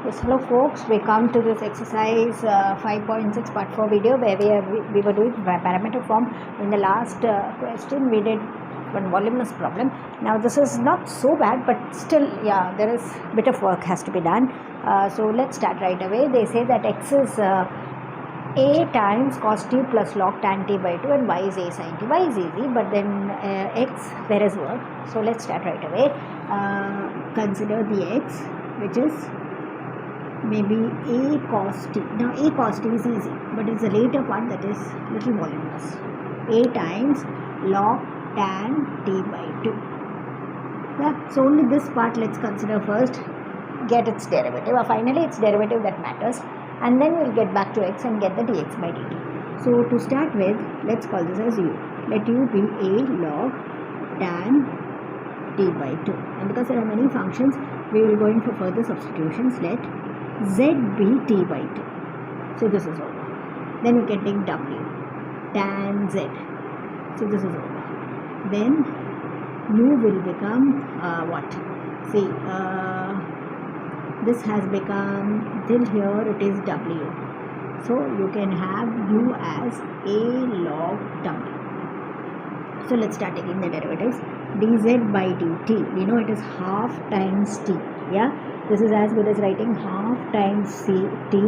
Yes, hello folks. We come to this exercise 5.6 part 4 video where we were doing parameter form. In the last question we did one voluminous problem. Now this is not so bad, but still, yeah, there is bit of work has to be done. So let's start right away. They say that x is a times cos t plus log tan t by 2 and y is a sin t. Y is easy, but then x there is work. So let's start right away. Consider the x, which is maybe a cos t. Now a cos t is easy, but it's the later part that is little voluminous. A times log tan t by 2. Yeah, so only this part let's consider first, get its derivative, or finally its derivative that matters, and then we'll get back to x and get the dx by dt. So to start with, let's call this as u. Let u be a log tan t by 2. And because there are many functions, we will go in for further substitutions. Let z be t by 2. So this is over. Then we can take w, tan z. So this is over. Then u will become what? See, this has become, till here it is w. So you can have u as a log w. So let's start taking the derivatives. Dz by dt, we know it is half times t. Yeah, this is as good as writing half times t.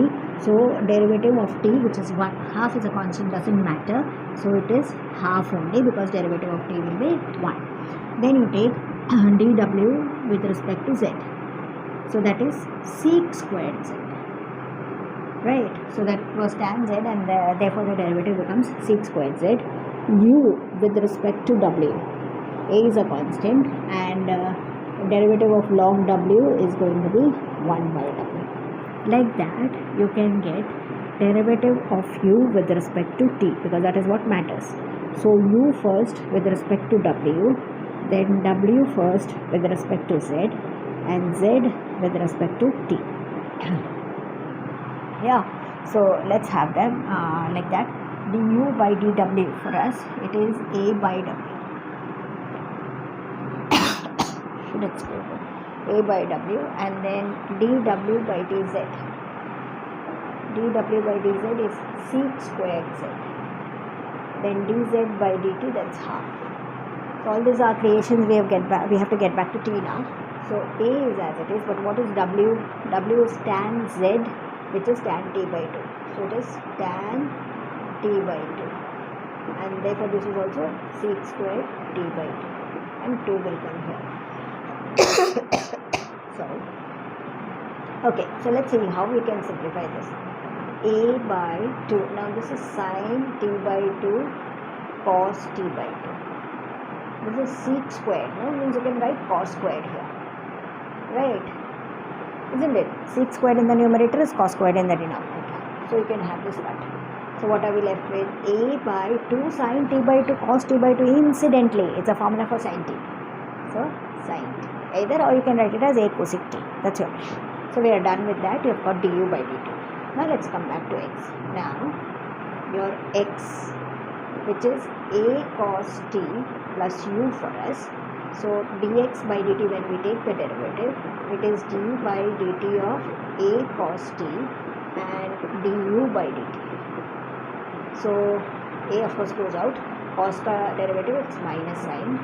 So derivative of t, which is 1, half is a constant, doesn't matter, so it is half only because derivative of t will be 1. Then you take dw with respect to z, so that is sec squared z, right? So that was tan z, and therefore the derivative becomes sec squared z. U with respect to w, a is a constant, and derivative of log w is going to be 1 by w. Like that you can get derivative of u with respect to t, because that is what matters. So u first with respect to w, then w first with respect to z, and z with respect to t. Yeah, so let's have them like that. Du by dw, for us it is a by w. Let's go a by w, and then dw by dz. dw by dz is sec squared z. Then dz by dt, that's half. So all these are creations we have to get back to t now. So a is as it is, but what is w? W is tan z, which is tan t by 2. So it is tan t by 2, and therefore this is also sec squared t by 2, and 2 will come here. Sorry. Okay, so let's see how we can simplify this. A by 2. Now this is sin t by 2 cos t by 2. This is sec squared. No, means you can write cos squared here, right? Isn't it? Sec squared in the numerator is cos squared in the denominator. So you can have this part. So what are we left with? A by 2 sin t by 2 cos t by 2. Incidentally, it's a formula for sin t. So sin t. Either, or you can write it as a cosec t. That's your wish. So we are done with that. You have got du by dt. Now let's come back to x. Now your x, which is a cos t plus u for us. So dx by dt, when we take the derivative, it is d by dt of a cos t and du by dt. So a of course goes out. Cos ka derivative, it's minus sin,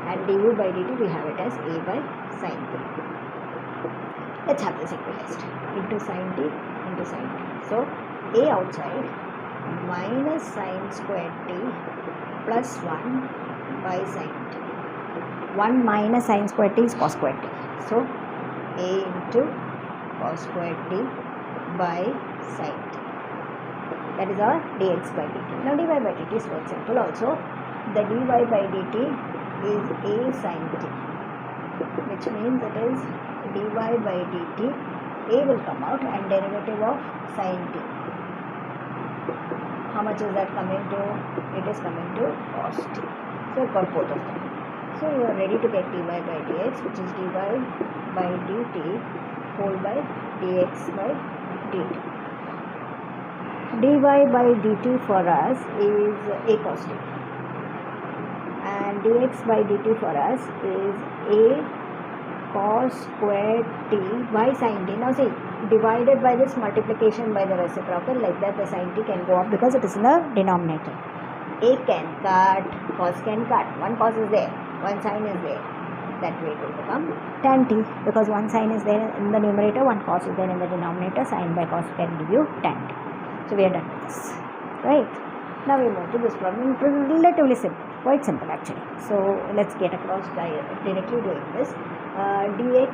and du by dt we have it as a by sin t. Let's have this equalized into sin t into sin t. So a outside minus sin squared t plus 1 by sin t. 1 minus sin squared t is cos squared t. So a into cos squared t by sin t. That is our dx by dt. Now dy by dt is quite simple also. The dy by dt is a sin t, which means it is dy by dt. A will come out, and derivative of sin t. How much is that coming to? It is coming to cos t. So you got both of them. So you are ready to get dy by dx, which is dy by dt whole by dx by dt. Dy by dt for us is a cos t, and dx by dt for us is a cos square t by sin t. Now see, divided by this multiplication by the reciprocal, like that the sin t can go up because it is in the denominator. A can cut, cos can cut. One cos is there, one sin is there. That way it will become tan t, because one sin is there in the numerator, one cos is there in the denominator. Sin by cos can give you tan t. So we are done with this, right? Now we move to this problem. Relatively simple, quite simple actually. So let's get across directly doing this. Dx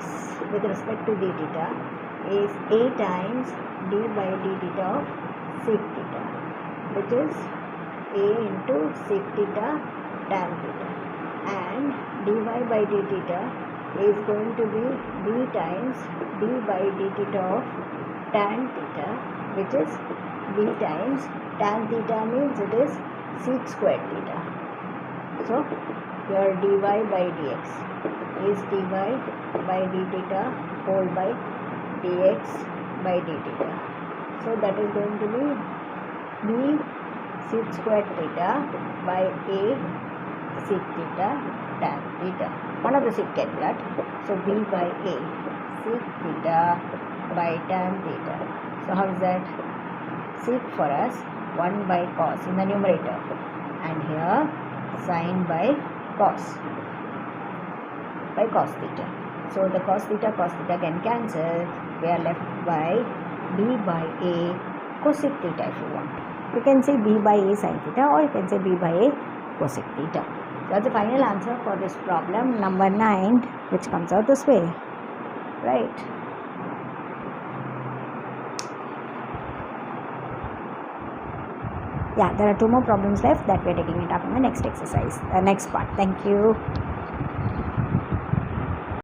with respect to d theta is a times d by d theta of sec theta, which is a into sec theta tan theta, and dy by d theta is going to be d times d by d theta of tan theta, which is d times tan theta means it is sec square theta. So your dy by dx is dy by d theta whole by dx by d theta. So that is going to be b sec square theta by a sec theta tan theta. One of the sec can cut. So b by a sec theta by tan theta. So how is that? Sec for us 1 by cos in the numerator, and here sin by cos theta. So the cos theta can cancel. We are left by b by a cosec theta if you want. You can say b by a sin theta, or you can say b by a cosec theta. So that's the final answer for this problem number 9, which comes out this way, right? Yeah, there are 2 more problems left that we are taking it up in the next exercise, next part. Thank you.